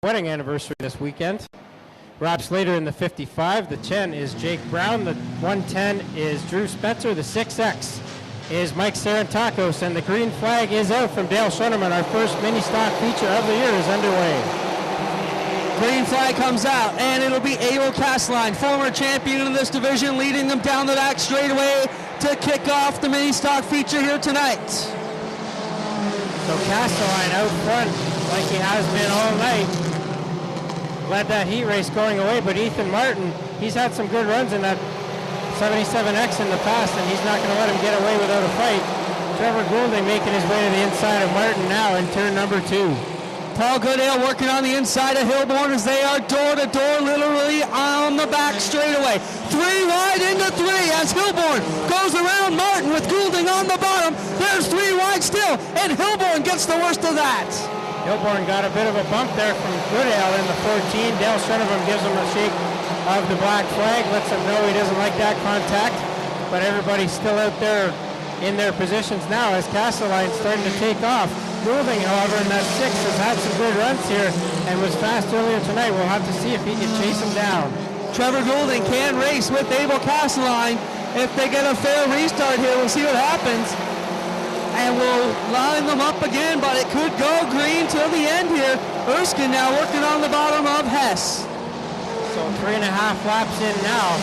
wedding anniversary this weekend. Wraps later in the 55. The 10 is Jake Brown. The 110 is Drew Spencer. The 6X is Mike Sarantakos. And the green flag is out from Dale Schoeneman. Our first MiniStock feature of the year is underway. Green flag comes out, and it'll be Abel Castelline, former champion in this division, leading them down the back straightaway to kick off the MiniStock feature here tonight. So Castelline out front like he has been all night. Led that heat race going away, but Ethan Martin, he's had some good runs in that 77X in the past, and he's not going to let him get away without a fight. Trevor Goulding making his way to the inside of Martin now in turn number 2. Paul Goodale working on the inside of Hilborn as they are door to door, literally on the back straightaway. 3 wide into 3 as Hilborn goes around Martin with Goulding on the bottom. There's 3 wide still, and Hilborn gets the worst of that. Hilborn got a bit of a bump there from Goodale in the 14. Dale Schoeneman gives him a shake of the black flag, lets him know he doesn't like that contact, but everybody's still out there in their positions now as Castelline's starting to take off. Goulding, however, in that 6 has had some good runs here and was fast earlier tonight. We'll have to see if he can chase him down. Trevor Goulding can race with Abel Castelline. If they get a fair restart here, we'll see what happens. And we'll line them up again, but it could go green till the end here. Ohsweken now working on the bottom of Hess. So 3.5 laps in now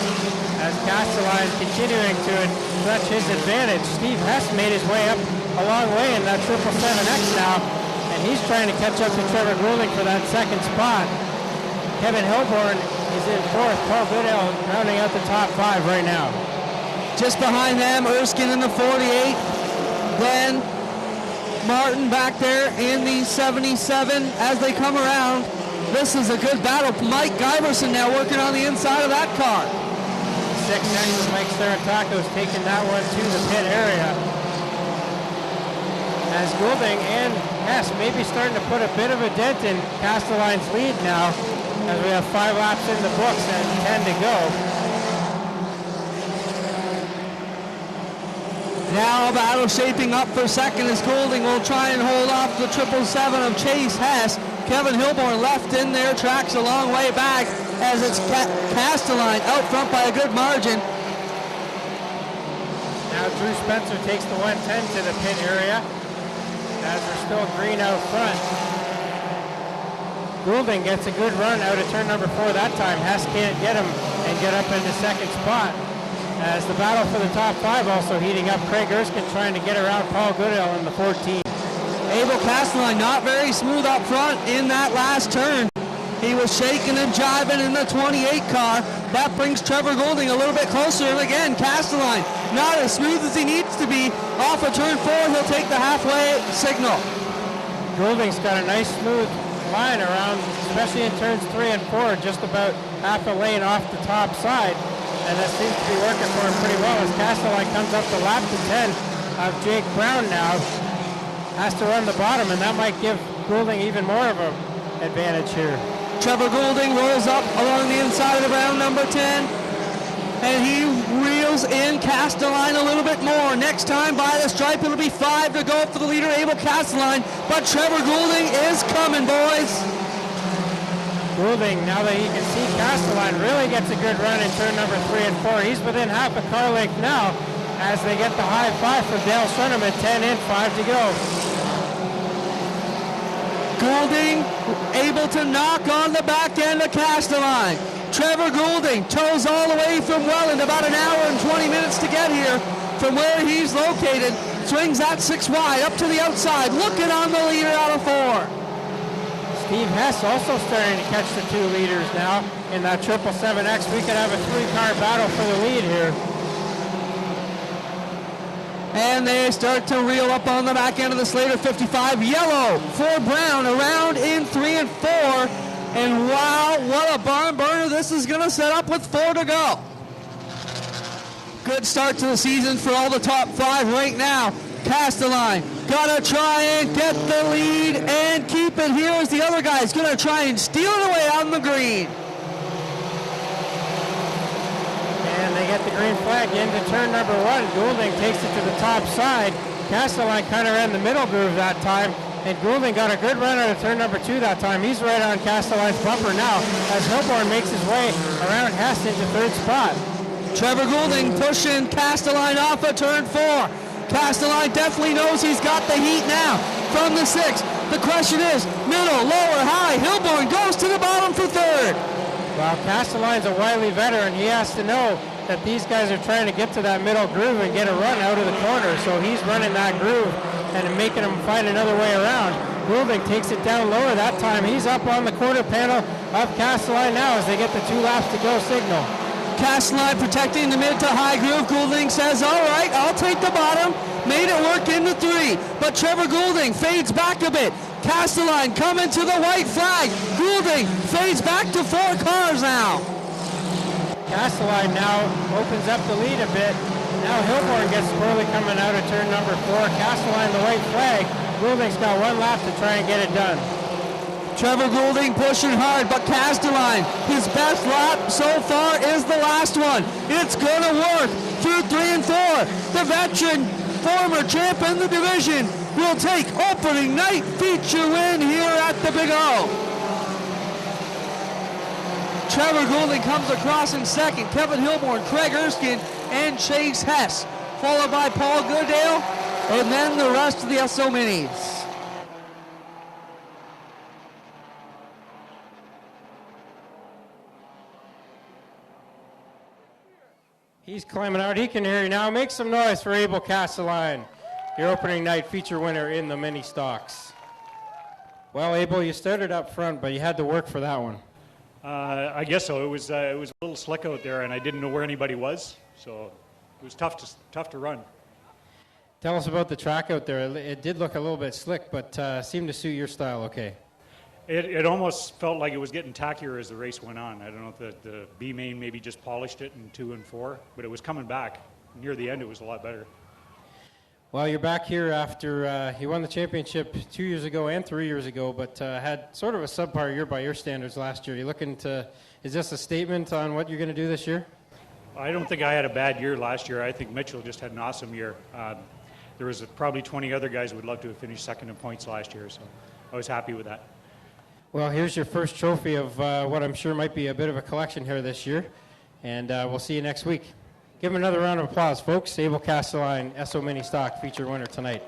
as Castelline continuing to stretch his advantage. Steve Hess made his way up a long way in that 777X now, and he's trying to catch up to Trevor Goulding for that second spot. Kevin Hilborn is in 4th. Paul Goodale rounding out the top 5 right now. Just behind them, Ohsweken in the 48. Then Martin back there in the 77 as they come around. This is a good battle. Mike Giverson now working on the inside of that car. 6X with Mike Sarantakos taking that one to the pit area. As Goulding and Hess maybe starting to put a bit of a dent in Castelline's lead now as we have 5 laps in the books and 10 to go. Now a battle shaping up for second as Goulding will try and hold off the 777 of Chase Hess. Kevin Hilborn left in there, tracks a long way back as it's Castelline out front by a good margin. Now Drew Spencer takes the 110 to the pit area as we're still green out front. Goulding gets a good run out of turn number 4 that time. Hess can't get him and get up into second spot. As the battle for the top 5 also heating up. Craig Ohsweken trying to get around Paul Goodale in the 14. Abel Castelline not very smooth up front in that last turn. He was shaking and jiving in the 28 car. That brings Trevor Goulding a little bit closer. And again, Castelline not as smooth as he needs to be. Off of turn 4, he'll take the halfway signal. Goulding's got a nice smooth line around, especially in turns 3 and 4, just about half a lane off the top side. And that seems to be working for him pretty well as Castelline comes up to lap to 10 of Jake Brown now. Has to run the bottom, and that might give Goulding even more of an advantage here. Trevor Goulding rolls up along the inside of the Brown number 10, and he reels in Castelline a little bit more. Next time by the stripe, it'll be 5 to go for the leader, Abel Castelline, but Trevor Goulding is coming, boys. Goulding, now that he can see Castelline, really gets a good run in turn number 3 and 4. He's within half a car length now as they get the high 5 from Dale Schoeneman. 10 in, 5 to go. Goulding able to knock on the back end of Castelline. Trevor Goulding tows all the way from Welland, about an hour and 20 minutes to get here from where he's located. Swings that 6 wide up to the outside, looking on the leader out of 4. Steve Hess also starting to catch the 2 leaders now in that 777X. We could have a 3-car battle for the lead here. And they start to reel up on the back end of the Slater 55. Yellow for Brown around in 3 and 4. And wow, what a barn burner this is going to set up with 4 to go. Good start to the season for all the top 5 right now. Castelline gotta try and get the lead and keep it here as the other guy's gonna try and steal it away on the green. And they get the green flag into turn number 1. Goulding takes it to the top side. Castelline kind of ran the middle groove that time. And Goulding got a good run out of turn number 2 that time. He's right on Casteline's bumper now as Hilborn makes his way around Hess into third spot. Trevor Goulding pushing Casteline off of turn 4. Casteline definitely knows he's got the heat now from the 6. The question is, middle, lower, high. Hilborn goes to the bottom for third. Well, Casteline's a wily veteran. He has to know that these guys are trying to get to that middle groove and get a run out of the corner. So he's running that groove and making them find another way around. Goulding takes it down lower that time. He's up on the quarter panel of Casteline now as they get the 2 laps to go signal. Casteline protecting the mid to high groove. Goulding says, all right, I'll take the bottom. Made it work into 3, but Trevor Goulding fades back a bit. Casteline coming to the white flag. Goulding fades back to 4 cars now. Casteline now opens up the lead a bit. Now Hilborn gets squirrely coming out of turn number 4. Casteline the white flag. Goulding's got 1 lap to try and get it done. Trevor Goulding pushing hard, but Casteline, his best lap so far is the last one. It's gonna work through 3 and 4. The veteran, former champ in the division, will take opening night feature win here at the Big O. Trevor Goulding comes across in second. Kevin Hilborn, Craig Erskine, and Chase Hess, followed by Paul Goodale, and then the rest of the SO Minis. He's climbing out. He can hear you now. Make some noise for Abel Casteline, your opening night feature winner in the mini stocks. Well, Abel, you started up front, but you had to work for that one. I guess so. It was a little slick out there, and I didn't know where anybody was, so it was tough to run. Tell us about the track out there. It did look a little bit slick, but seemed to suit your style okay. It almost felt like it was getting tackier as the race went on. I don't know if the B-Main maybe just polished it in 2 and 4, but it was coming back. Near the end, it was a lot better. Well, you're back here after you won the championship 2 years ago and 3 years ago, but had sort of a subpar year by your standards last year. You looking to? Is this a statement on what you're going to do this year? I don't think I had a bad year last year. I think Mitchell just had an awesome year. There was probably 20 other guys who would love to have finished second in points last year, so I was happy with that. Well, here's your first trophy of what I'm sure might be a bit of a collection here this year, and we'll see you next week. Give him another round of applause, folks. Abel Casteline, SO Mini Stock feature winner tonight.